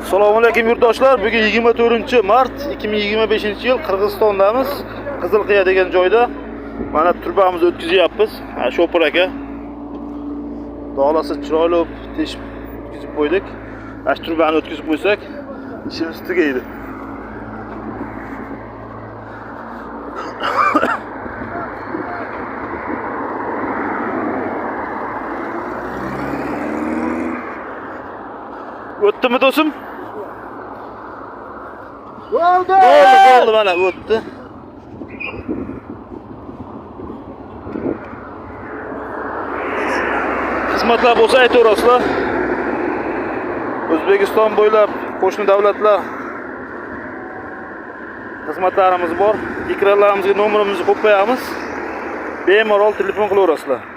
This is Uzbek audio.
Assalomu alaykum yurtdoshlar. Bugun 24-mart 2025-yil Qirg'izistondamiz. Qizilqiya degan joyda mana turbamizni o'tkazyapmiz. Ha, Shopir aka. Dog'lasi chiroyli teshib o'tkazib qo'ydik. Mana turbani o'tkazib qo'ysak, ishimiz tugaydi. O'tdimi do'stim? Bo'ldi, mana o'tdi. Xizmatlar bo'lsa aytaverasizlar. O'zbekiston bo'ylab qo'shni davlatlar xizmatlarimiz bor. Ekranlarimizga nomerimizni qo'yib qo'yamiz. Bemalol telefon qilaverasizlar.